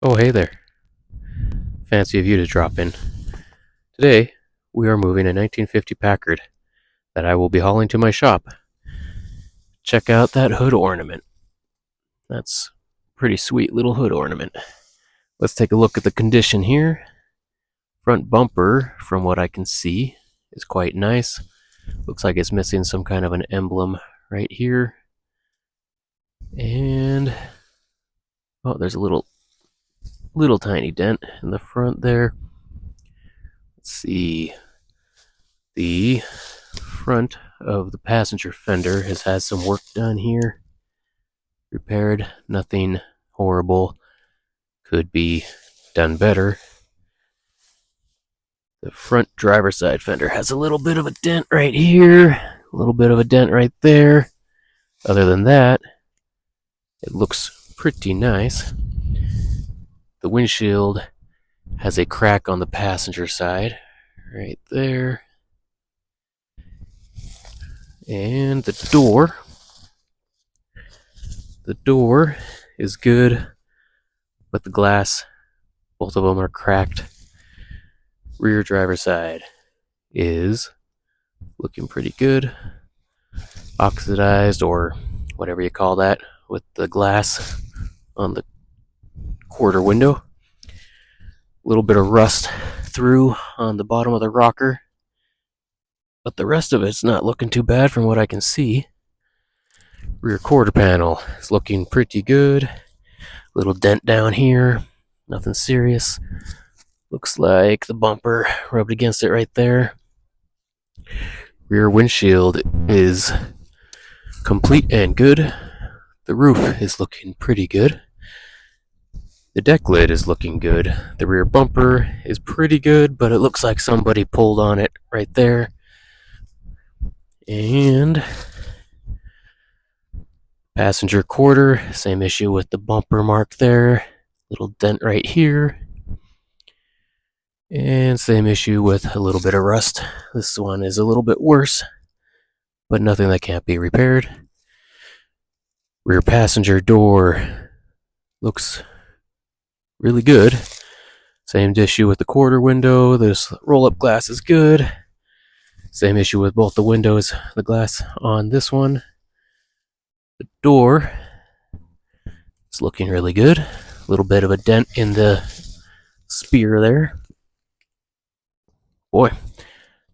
Oh, hey there. Fancy of you to drop in. Today, we are moving a 1950 Packard that I will be hauling to my shop. Check out that hood ornament. That's a pretty sweet little hood ornament. Let's take a look at the condition here. Front bumper, from what I can see, is quite nice. Looks like it's missing some kind of an emblem right here. And, oh, there's a little tiny dent in the front there. Let's see. The front of the passenger fender has had some work done here. Repaired, nothing horrible. Could be done better. The front driver's side fender has a little bit of a dent right here, a little bit of a dent right there. Other than that, it looks pretty nice. The windshield has a crack on the passenger side right there. And the door is good, but the glass, both of them are cracked. Rear driver's side is looking pretty good. Oxidized, or whatever you call that, with the glass on the quarter window. A little bit of rust through on the bottom of the rocker, but the rest of it's not looking too bad from what I can see. Rear quarter panel is looking pretty good. Little dent down here, nothing serious. Looks like the bumper rubbed against it right there. Rear windshield is complete and good. The roof is looking pretty good. The deck lid is looking good. The rear bumper is pretty good, but it looks like somebody pulled on it right there. And passenger quarter, same issue with the bumper mark there. Little dent right here. And same issue with a little bit of rust. This one is a little bit worse, but nothing that can't be repaired. Rear passenger door looks really good. Same issue with the quarter window. This roll-up glass is good. Same issue with both the windows, the glass on this one. The door is looking really good. A little bit of a dent in the spear there. Boy,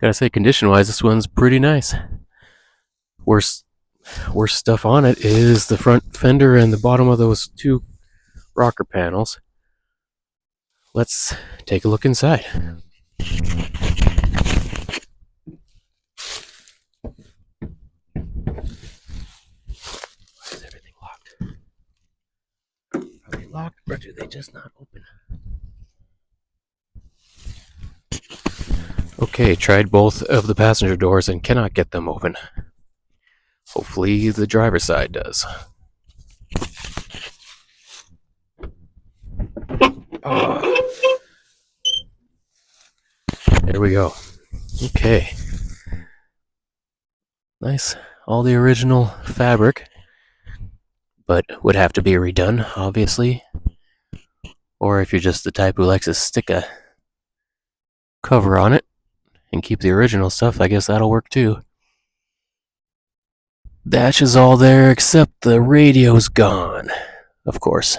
gotta say, condition-wise, this one's pretty nice. Worst stuff on it is the front fender and the bottom of those two rocker panels. Let's take a look inside. Locked, or do they just not open? Okay, tried both of the passenger doors and cannot get them open. Hopefully the driver's side does. Oh. There we go. Okay. Nice. All the original fabric, but would have to be redone, obviously. Or if you're just the type who likes to stick a cover on it and keep the original stuff, I guess that'll work too. Dash is all there except the radio's gone. Of course.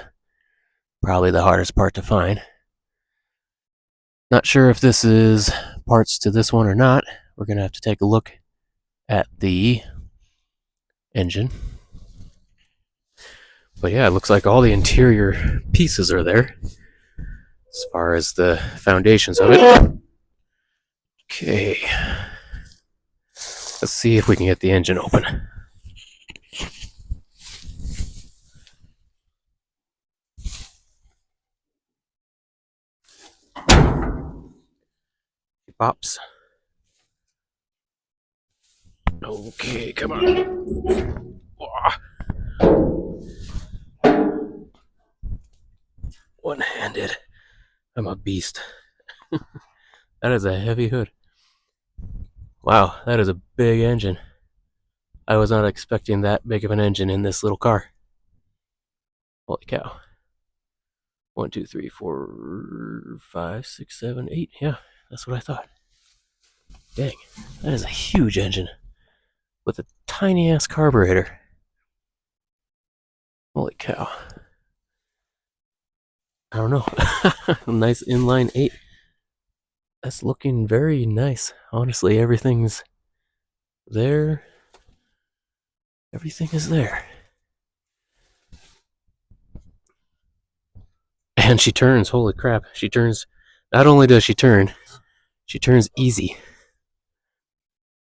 Probably the hardest part to find. Not sure if this is parts to this one or not. We're going to have to take a look at the engine. But yeah, it looks like all the interior pieces are there as far as the foundations of it. Okay. Let's see if we can get the engine open. Pops. Okay, come on. One-handed. I'm a beast. That is a heavy hood. Wow, that is a big engine. I was not expecting that big of an engine in this little car. Holy cow. 1, 2, 3, 4, 5, 6, 7, 8. Yeah, that's what I thought. Dang, that is a huge engine with a tiny ass carburetor. Holy cow. I don't know. Nice inline-eight. That's looking very nice. Honestly, everything's there. Everything is there. And she turns. Holy crap. She turns. Not only does she turns easy.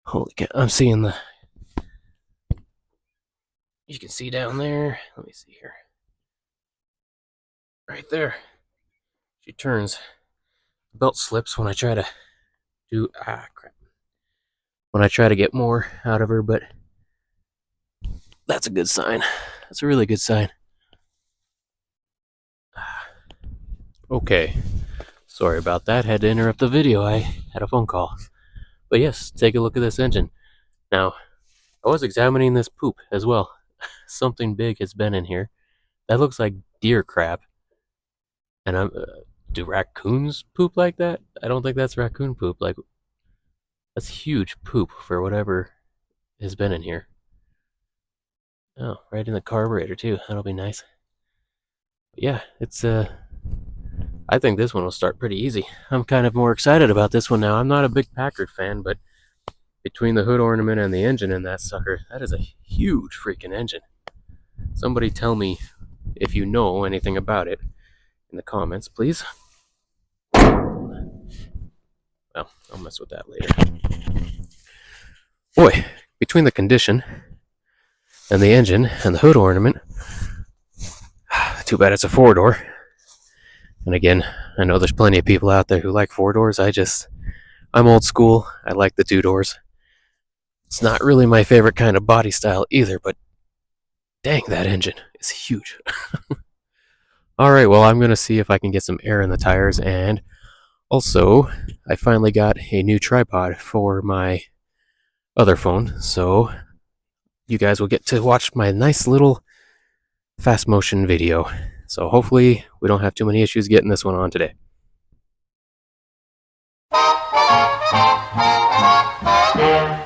Holy cow. I'm seeing the. You can see down there. Let me see here. Right there. She turns. Belt slips when I try to do. Crap. When I try to get more out of her, but that's a good sign. That's a really good sign. Okay. Sorry about that. Had to interrupt the video. I had a phone call. But yes, take a look at this engine. Now, I was examining this poop as well. Something big has been in here. That looks like deer crap. And do raccoons poop like that? I don't think that's raccoon poop. Like, that's huge poop for whatever has been in here. Oh, right in the carburetor too. That'll be nice. But yeah, it's I think this one will start pretty easy. I'm kind of more excited about this one now. I'm not a big Packard fan, but between the hood ornament and the engine in that sucker, that is a huge freaking engine. Somebody tell me if you know anything about it in the comments, please. Well, I'll mess with that later. Boy, between the condition and the engine and the hood ornament, too bad it's a four-door. And again, I know there's plenty of people out there who like four doors. I'm old school. I like the two doors. It's not really my favorite kind of body style either, but dang, that engine is huge. Alright, well, I'm going to see if I can get some air in the tires, and also, I finally got a new tripod for my other phone, so you guys will get to watch my nice little fast motion video. So hopefully, we don't have too many issues getting this one on today.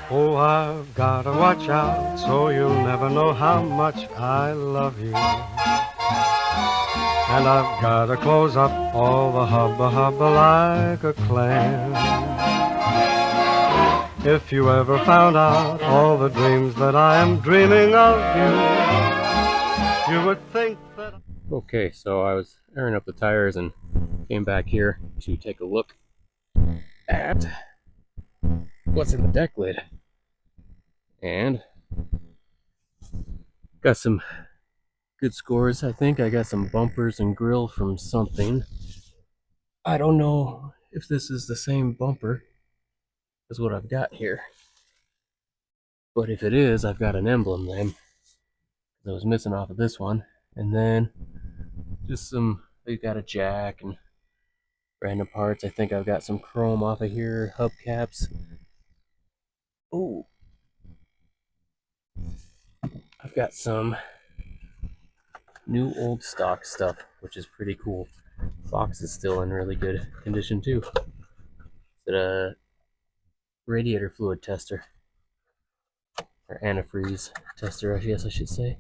Oh, I've gotta watch out, so you'll never know how much I love you. And I've gotta close up all the hubba like a clam. If you ever found out all the dreams that I am dreaming of you would think that... Okay, so I was airing up the tires and came back here to take a look at what's in the deck lid. And got some good scores, I think. I got some bumpers and grill from something. I don't know if this is the same bumper as what I've got here. But if it is, I've got an emblem then. That was missing off of this one. And then just we've got a jack and random parts. I think I've got some chrome off of here, hubcaps. Ooh. I've got some new old stock stuff, which is pretty cool. Box is still in really good condition too. It's a radiator fluid tester, or antifreeze tester, I guess I should say.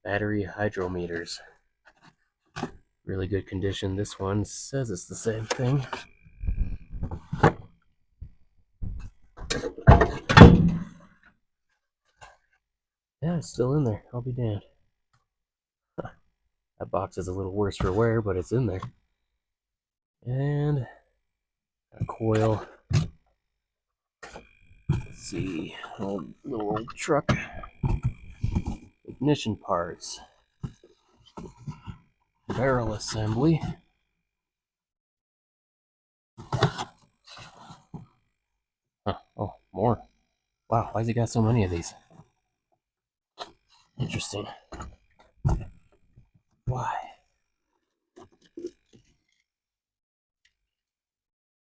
Battery hydrometers, really good condition. This one says it's the same thing. Yeah, it's still in there. I'll be damned. That box is a little worse for wear, but it's in there. And a coil. Let's see, little old truck. Ignition parts. Barrel assembly. Huh, oh, more. Wow, why's he got so many of these? Interesting. Why?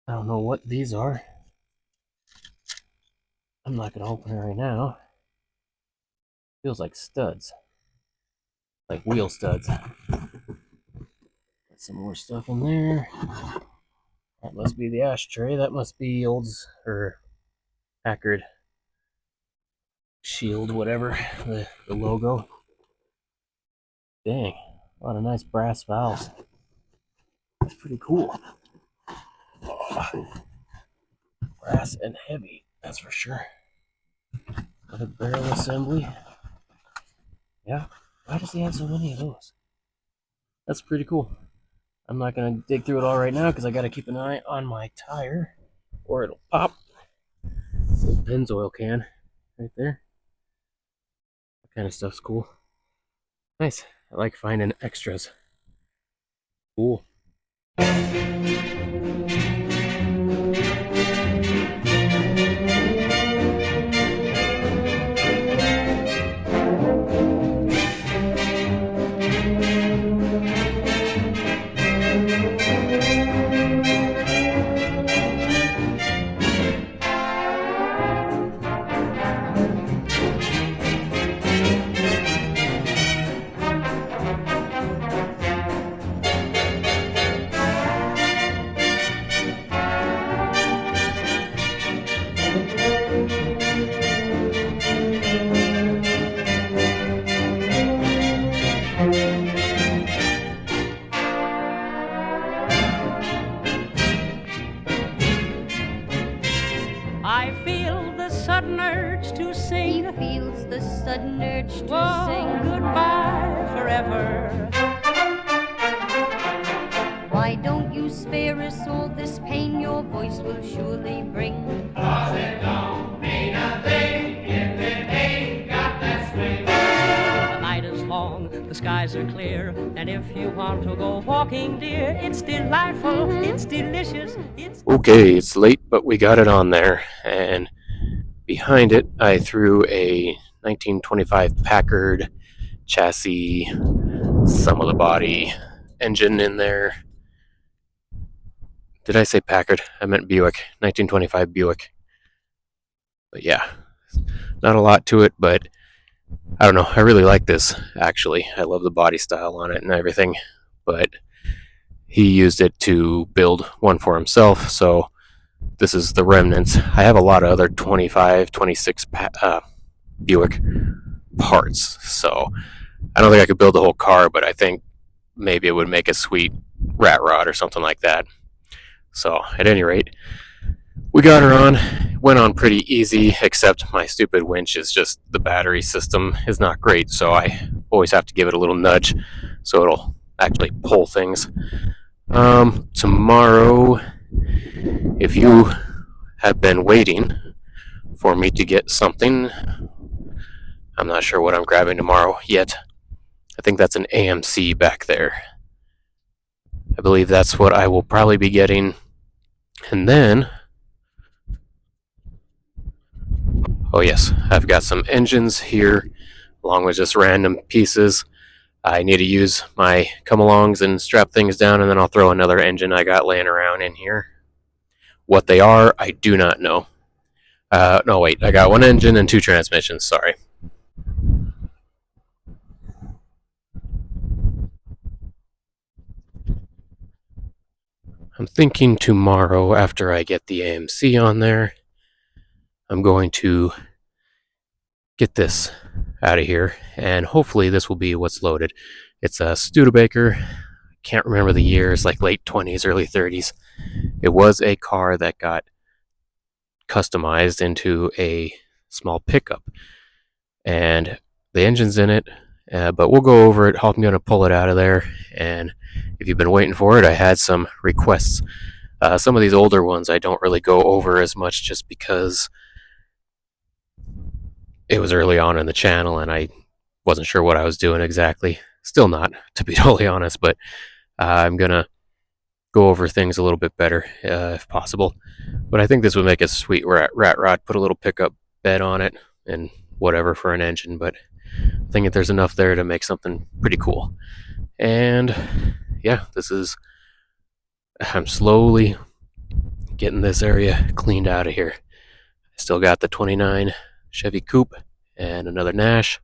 I don't know what these are. I'm not going to open it right now. Feels like studs. Like wheel studs. some more stuff in there. That must be the ashtray. That must be or Packard shield, whatever, the logo. Dang, a lot of nice brass valves. That's pretty cool. Oh, brass and heavy, that's for sure. Another barrel assembly. Yeah, why does he have so many of those? That's pretty cool. I'm not going to dig through it all right now because I got to keep an eye on my tire or it'll pop. Little Pennzoil can right there. That kind of stuff's cool. Nice. I like finding extras. Cool. I feel the sudden urge to sing. He feels the sudden urge to Oh, sing. goodbye forever. Why don't you spare us all this pain your voice will surely bring? 'Cause it don't mean a thing if it ain't got that swing. The night is long, the skies are clear, and if you want to go walking, dear, it's delightful, it's delicious, it's... Okay, it's late, but we got it on there. And behind it, I threw a 1925 Packard chassis, some of the body, engine in there. Did I say Packard? I meant Buick, 1925 Buick. But yeah, not a lot to it, but I don't know. I really like this, actually. I love the body style on it and everything. But he used it to build one for himself, so this is the remnants. I have a lot of other 25, 26 Buick parts, so I don't think I could build the whole car, but I think maybe it would make a sweet rat rod or something like that. So, at any rate, we got her on. Went on pretty easy, except my stupid winch is just, the battery system is not great, so I always have to give it a little nudge so it'll actually pull things. Tomorrow, if you have been waiting for me to get something, I'm not sure what I'm grabbing tomorrow yet. I think that's an AMC back there. I believe that's what I will probably be getting. And then, oh yes, I've got some engines here, along with just random pieces. I need to use my come-alongs and strap things down, and then I'll throw another engine I got laying around in here. What they are, I do not know. No, wait, I got one engine and two transmissions, sorry. I'm thinking tomorrow, after I get the AMC on there, I'm going to get this out of here, and hopefully this will be what's loaded. It's a Studebaker. Can't remember the year. It's like late 20s, early 30s. It was a car that got customized into a small pickup, and the engine's in it, but we'll go over it. I'm going to pull it out of there, and if you've been waiting for it, I had some requests. Some of these older ones I don't really go over as much just because it was early on in the channel and I wasn't sure what I was doing exactly. Still not, to be totally honest, but I'm going to go over things a little bit better if possible. But I think this would make a sweet rat rod, put a little pickup bed on it and whatever for an engine, but I think that there's enough there to make something pretty cool. And yeah, I'm slowly getting this area cleaned out of here. I still got the 29 Chevy Coupe and another Nash,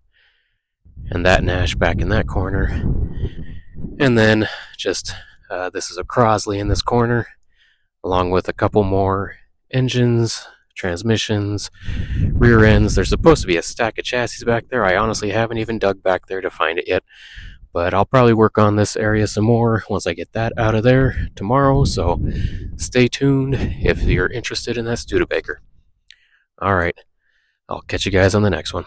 and that Nash back in that corner, and then just This is a Crosley in this corner, along with a couple more engines, transmissions, rear ends. There's supposed to be a stack of chassis back there. I honestly haven't even dug back there to find it yet, but I'll probably work on this area some more once I get that out of there tomorrow, so stay tuned if you're interested in that Studebaker. Alright, I'll catch you guys on the next one.